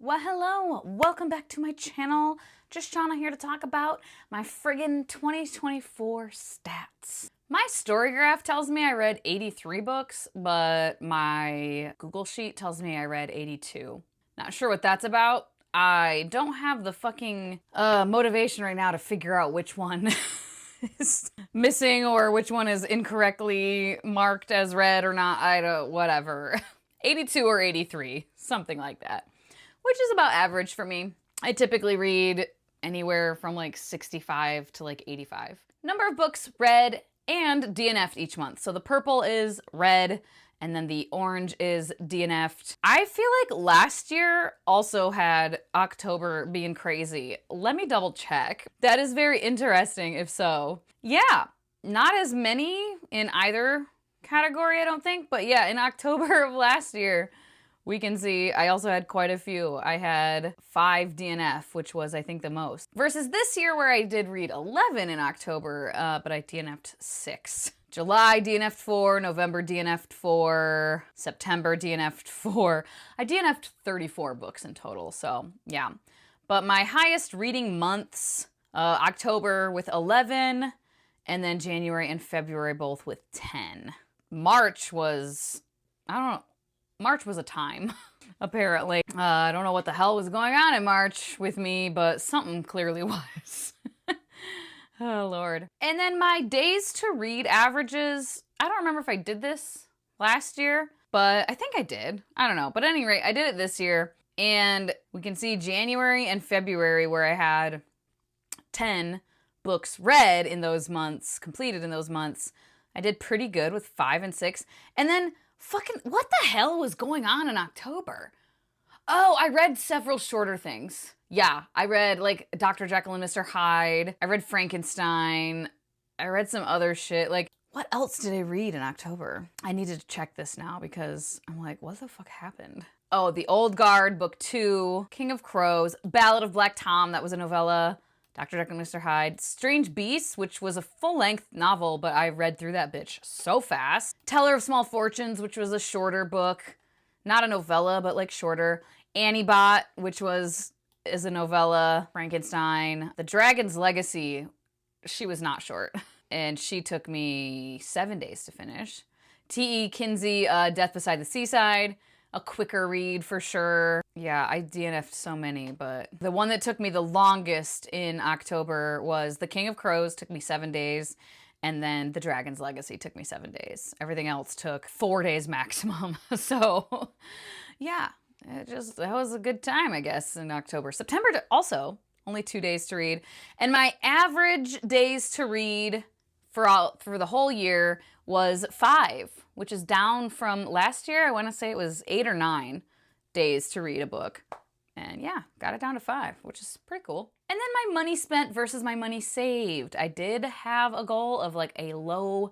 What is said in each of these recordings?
Well, hello, welcome back to my channel. Just Shauna here to talk about my friggin' 2024 stats. My story graph tells me I read 83 books, but my Google Sheet tells me I read 82. Not sure what that's about. I don't have the fucking motivation right now to figure out which one is missing or which one is incorrectly marked as read or not. I don't, whatever. 82 or 83, something like that. Which is about average for me. I typically read anywhere from like 65 to like 85. Number of books read and DNF'd each month. So the purple is read and then the orange is DNF'd. I feel like last year also had October being crazy. Let me double check. That is very interesting if so. Yeah, not as many in either category I don't think, but yeah, in October of last year, we can see I also had quite a few. I had 5 DNF, which was, I think, the most. Versus this year where I did read 11 in October, but I DNF'd 6. July DNF'd 4, November DNF'd 4, September DNF'd 4. I DNF'd 34 books in total, so yeah. But my highest reading months, October with 11, and then January and February both with 10. March was, I don't know. March was a time, apparently. I don't know what the hell was going on in March with me, but something clearly was. Oh, Lord. And then my days to read averages, I don't remember if I did this last year, but I think I did. I don't know. But at any rate, I did it this year. And we can see January and February where I had 10 books read in those months, completed in those months. I did pretty good with 5 and 6. And then fucking, what the hell was going on in October? Oh, I read several shorter things. Yeah, I read like Dr. Jekyll and Mr. Hyde. I read Frankenstein. I read some other shit. Like, what else did I read in October? I needed to check this now because I'm like, what the fuck happened? Oh, The Old Guard, Book 2, King of Crows, Ballad of Black Tom, that was a novella. Dr. Jekyll and Mr. Hyde. Strange Beasts, which was a full-length novel, but I read through that bitch so fast. Teller of Small Fortunes, which was a shorter book. Not a novella, but like shorter. Annie Bot, which is a novella. Frankenstein. The Dragon's Legacy, she was not short. And she took me 7 days to finish. T.E. Kinsey, Death Beside the Seaside. A quicker read for sure. Yeah, I DNF'd so many, but the one that took me the longest in October was The King of Crows, took me 7 days, and then The Dragon's Legacy took me 7 days. Everything else took 4 days maximum. So yeah, that was a good time, I guess, in October. September also, only 2 days to read. And my average days to read for the whole year was 5, which is down from last year. I want to say it was 8 or 9 days to read a book. And yeah, got it down to 5, which is pretty cool. And then my money spent versus my money saved. I did have a goal of like a low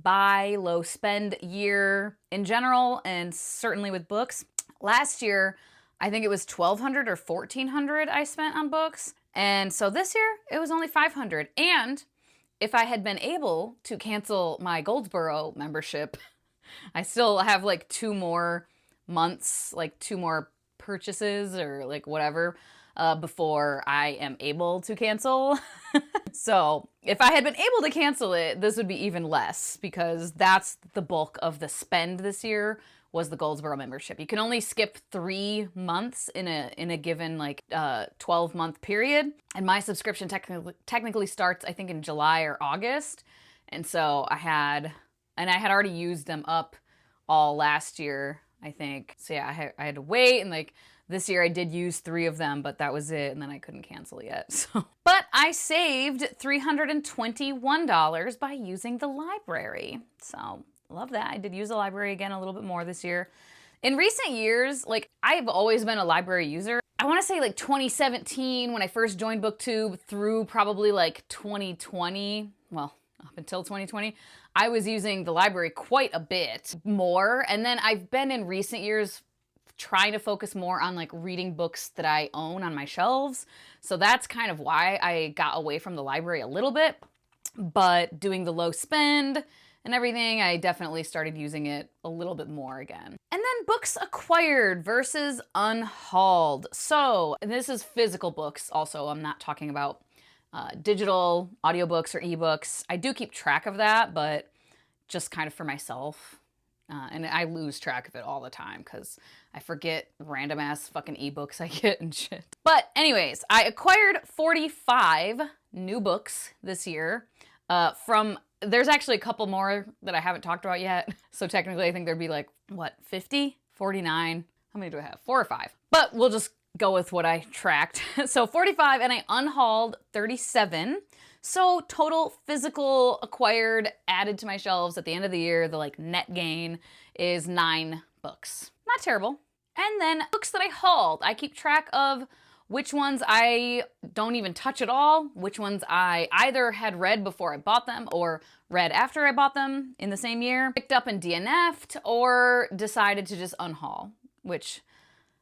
buy, low spend year in general, and certainly with books. Last year, I think it was $1,200 or $1,400 I spent on books. And so this year, it was only $500. And if I had been able to cancel my Goldsboro membership, I still have like 2 more months, like 2 more purchases or like whatever before I am able to cancel. So if I had been able to cancel it, this would be even less because that's the bulk of the spend this year was the Goldsboro membership. You can only skip 3 months in a given like 12-month period. And my subscription technically starts, I think, in July or August. And so I had already used them up all last year, I think. So yeah, I had to wait, and like this year I did use 3 of them, but that was it, and then I couldn't cancel yet. So, but I saved $321 by using the library. So love that. I did use the library again a little bit more this year. In recent years, like I've always been a library user. I want to say like 2017 when I first joined BookTube through probably like 2020, well, up until 2020, I was using the library quite a bit more. And then I've been in recent years trying to focus more on like reading books that I own on my shelves. So that's kind of why I got away from the library a little bit. But doing the low spend and everything, I definitely started using it a little bit more again. And then books acquired versus unhauled. So, and this is physical books also. I'm not talking about digital audiobooks or ebooks. I do keep track of that, but just kind of for myself. And I lose track of it all the time because I forget random ass fucking ebooks I get and shit. But anyways, I acquired 45 new books this year there's actually a couple more that I haven't talked about yet. So technically I think there'd be like, what, 50? 49? How many do I have? 4 or 5. But we'll just go with what I tracked. So 45, and I unhauled 37. So total physical acquired added to my shelves at the end of the year, the like net gain is 9 books. Not terrible. And then books that I hauled. I keep track of which ones I don't even touch at all, which ones I either had read before I bought them or read after I bought them in the same year, picked up and DNF'd, or decided to just unhaul, which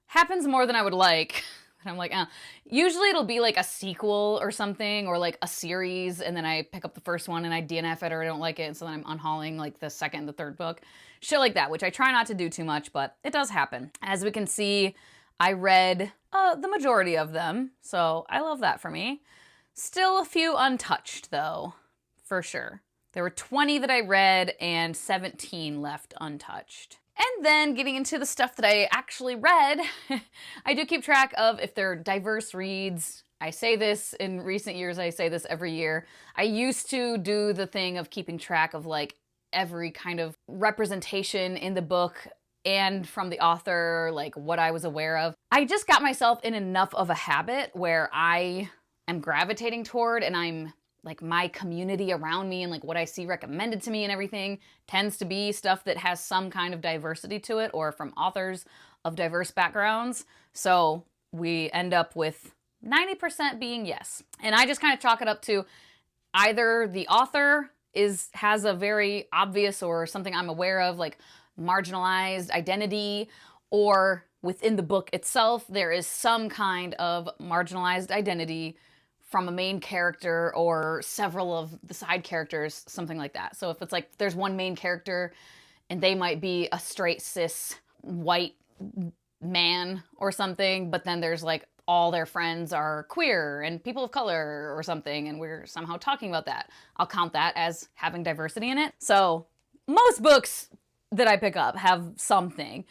happens more than I would like. And I'm like, usually it'll be like a sequel or something, or like a series, and then I pick up the first one and I DNF it or I don't like it, and so then I'm unhauling like the second, the third book. Shit like that, which I try not to do too much, but it does happen. As we can see, I read the majority of them, so I love that for me. Still a few untouched though, for sure. There were 20 that I read and 17 left untouched. And then getting into the stuff that I actually read, I do keep track of if they're diverse reads. I say this in recent years, I say this every year. I used to do the thing of keeping track of like every kind of representation in the book and from the author, like what I was aware of. I just got myself in enough of a habit where I am gravitating toward, and I'm like, my community around me and like what I see recommended to me and everything tends to be stuff that has some kind of diversity to it or from authors of diverse backgrounds. So we end up with 90% being yes. And I just kind of chalk it up to either the author has a very obvious or something I'm aware of, like marginalized identity, or within the book itself, there is some kind of marginalized identity from a main character or several of the side characters, something like that. So if it's like there's one main character and they might be a straight cis white man or something, but then there's like all their friends are queer and people of color or something, and we're somehow talking about that, I'll count that as having diversity in it. So most books that I pick up have something.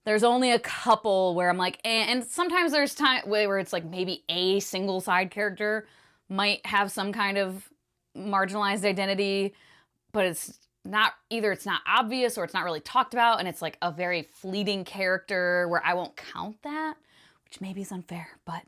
There's only a couple where I'm like, and sometimes there's time where it's like maybe a single side character might have some kind of marginalized identity, but it's not, either it's not obvious or it's not really talked about, and it's like a very fleeting character where I won't count that, which maybe is unfair, but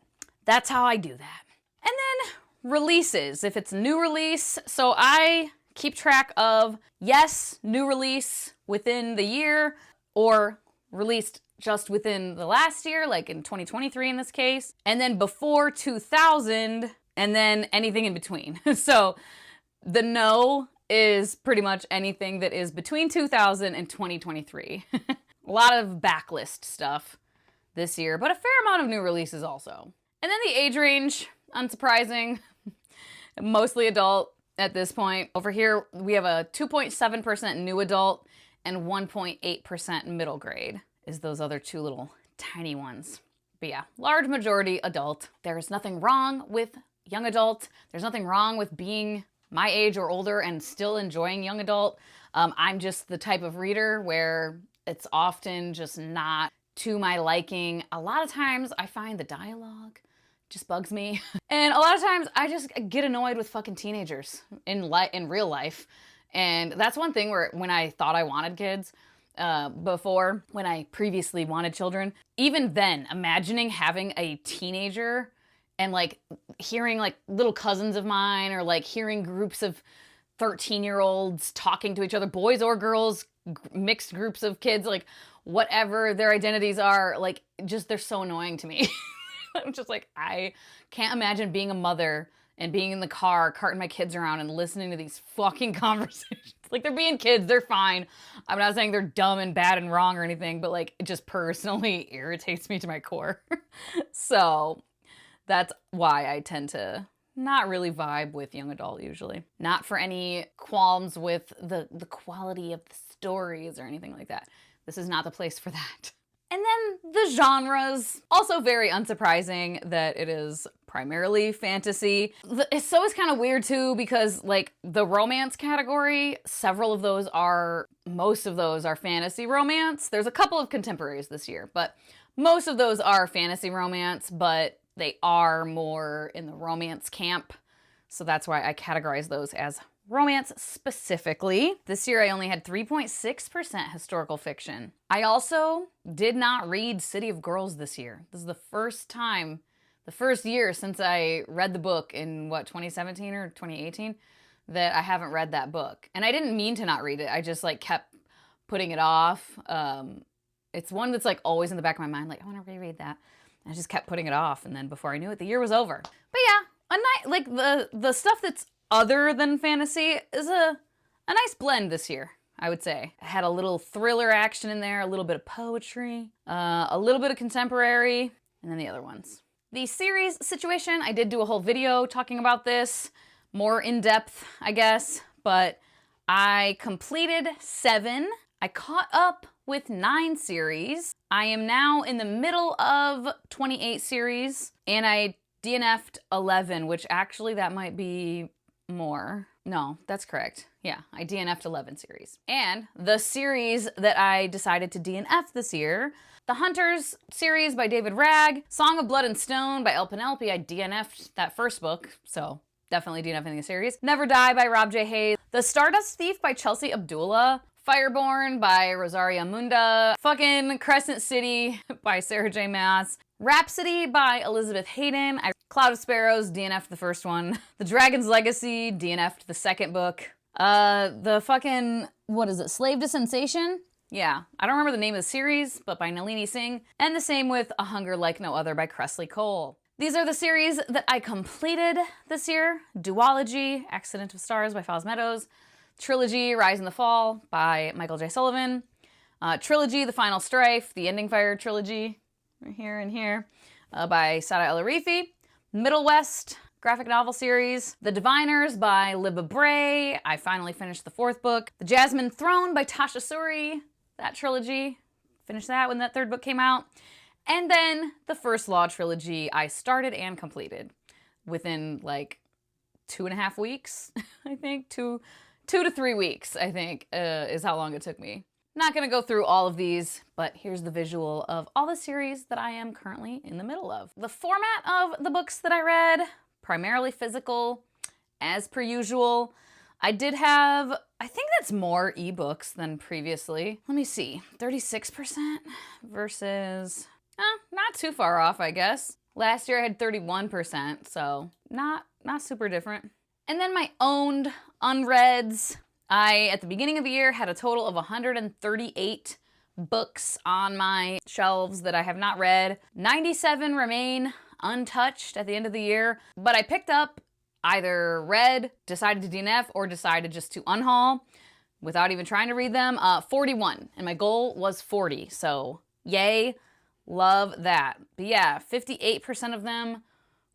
that's how I do that. And then releases, if it's new release, so I keep track of, yes, new release within the year, or released just within the last year, like in 2023 in this case, and then before 2000, and then anything in between. So the no is pretty much anything that is between 2000 and 2023. A lot of backlist stuff this year, but a fair amount of new releases also. And then the age range, unsurprising, mostly adult at this point. Over here, we have a 2.7% new adult and 1.8% middle grade is those other two little tiny ones. But yeah, large majority adult. There's nothing wrong with young adult. There's nothing wrong with being my age or older and still enjoying young adult. I'm just the type of reader where it's often just not to my liking. A lot of times I find the dialogue just bugs me. And a lot of times I just get annoyed with fucking teenagers in real life. And that's one thing where when I thought I wanted kids, before, when I previously wanted children, even then, imagining having a teenager and like hearing like little cousins of mine, or like hearing groups of 13-year-olds talking to each other, boys or girls, mixed groups of kids, like whatever their identities are, like just, they're so annoying to me. I'm just like, I can't imagine being a mother and being in the car, carting my kids around and listening to these fucking conversations. Like, they're being kids, they're fine. I'm not saying they're dumb and bad and wrong or anything, but like, it just personally irritates me to my core. So that's why I tend to not really vibe with young adult usually. Not for any qualms with the quality of the stories or anything like that. This is not the place for that. And then the genres, also very unsurprising that it is primarily fantasy. It's always kind of weird too because like the romance category, most of those are fantasy romance. There's a couple of contemporaries this year, but most of those are fantasy romance, but they are more in the romance camp. So that's why I categorize those as romance specifically. This year I only had 3.6% historical fiction. I also did not read City of Girls this year. This is the first year since I read the book in 2017 or 2018 that I haven't read that book. And I didn't mean to not read it. I just like kept putting it off. It's one that's like always in the back of my mind, like I want to reread that. And I just kept putting it off. And then before I knew it, the year was over. But yeah, like the stuff that's other than fantasy is a nice blend this year, I would say. I had a little thriller action in there, a little bit of poetry, a little bit of contemporary, and then the other ones. The series situation, I did do a whole video talking about this, more in depth, I guess, but I completed 7. I caught up with 9 series. I am now in the middle of 28 series, and I DNF'd 11, which actually that might be more. No, that's correct. Yeah, I DNF'd 11 series. And the series that I decided to DNF this year, the Hunters series by David Ragg, Song of Blood and Stone by El Penelope, I DNF'd that first book, so definitely DNFing the series. Never Die by Rob J. Hayes, The Stardust Thief by Chelsea Abdullah, Fireborn by Rosaria Munda, fucking Crescent City by Sarah J. Maas, Rhapsody by Elizabeth Hayden, Cloud of Sparrows, DNF'd the first one, The Dragon's Legacy, DNF'd the second book, the fucking, what is it, Slave to Sensation? Yeah, I don't remember the name of the series, but by Nalini Singh, and the same with A Hunger Like No Other by Cressley Cole. These are the series that I completed this year. Duology, Accident of Stars by Faz Meadows, Trilogy, Rise and the Fall by Michael J. Sullivan, Trilogy, The Final Strife, the Ending Fire Trilogy, right here and here, by Sada El Arifi, Middle West, graphic novel series, The Diviners by Libba Bray, I finally finished the 4th book, The Jasmine Throne by Tasha Suri, that trilogy, finished that when that 3rd book came out, and then the First Law trilogy I started and completed within like 2.5 weeks, I think, 2 to 3 weeks, I think, is how long it took me. Not gonna go through all of these, but here's the visual of all the series that I am currently in the middle of. The format of the books that I read, primarily physical, as per usual. I did have, I think that's more ebooks than previously. Let me see, 36% versus, not too far off, I guess. Last year I had 31%, so not super different. And then my owned unreads. I, at the beginning of the year, had a total of 138 books on my shelves that I have not read. 97 remain untouched at the end of the year, but I picked up, either read, decided to DNF, or decided just to unhaul without even trying to read them, 41, and my goal was 40, so yay, love that. But yeah, 58% of them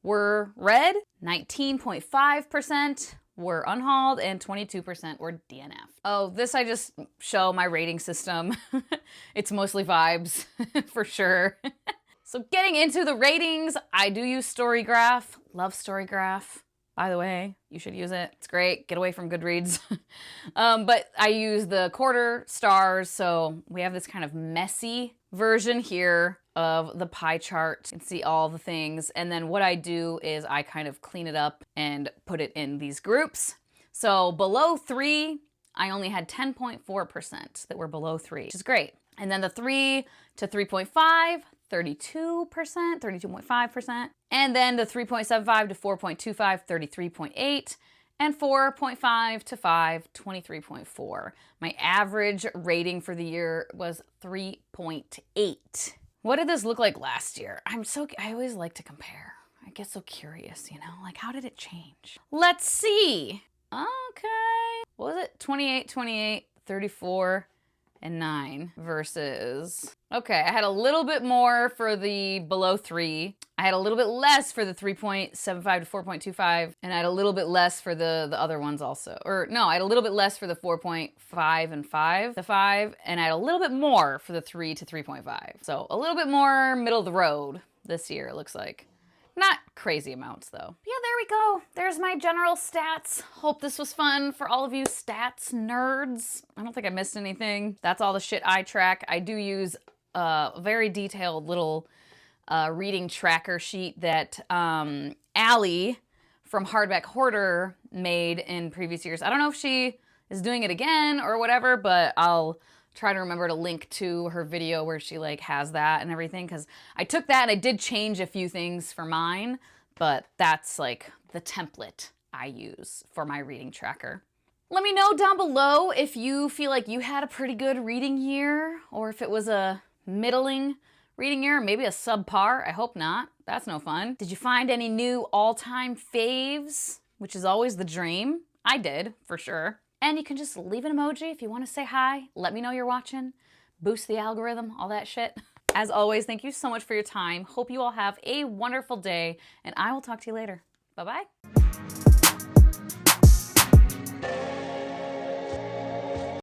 were read, 19.5% were unhauled, and 22% were DNF. Oh, this I just show my rating system. It's mostly vibes, for sure. So getting into the ratings, I do use Storygraph. Love Storygraph. By the way, you should use it. It's great. Get away from Goodreads. But I use the quarter stars, so we have this kind of messy version here of the pie chart. You can see all the things. And then what I do is I kind of clean it up and put it in these groups. So below 3, I only had 10.4% that were below 3, which is great. And then the 3 to 3.5, 32%, 32.5%. And then the 3.75 to 4.25, 33.8. And 4.5 to 5, 23.4. My average rating for the year was 3.8. What did this look like last year? I always like to compare. I get so curious, you know, like how did it change? Let's see. Okay. What was it? 28, 28, 34, and 9 versus, okay, I had a little bit more for the below 3. I had a little bit less for the 3.75 to 4.25, and I had a little bit less for the other ones also. Or no, I had a little bit less for the 4.5 and 5 to 5, and I had a little bit more for the 3 to 3.5. So a little bit more middle of the road this year, it looks like. Not crazy amounts though. Yeah, there we go. There's my general stats. Hope this was fun for all of you stats nerds. I don't think I missed anything. That's all the shit I track. I do use a very detailed little reading tracker sheet that Allie from Hardback Hoarder made in previous years. I don't know if she is doing it again or whatever, but I'll try to remember to link to her video where she like has that and everything, because I took that and I did change a few things for mine, but that's like the template I use for my reading tracker. Let me know down below if you feel like you had a pretty good reading year, or if it was a middling reading year, maybe a subpar. I hope not. That's no fun. Did you find any new all-time faves, which is always the dream? I did, for sure. And you can just leave an emoji if you want to say hi. Let me know you're watching. Boost the algorithm, all that shit. As always, thank you so much for your time. Hope you all have a wonderful day, and I will talk to you later. Bye-bye.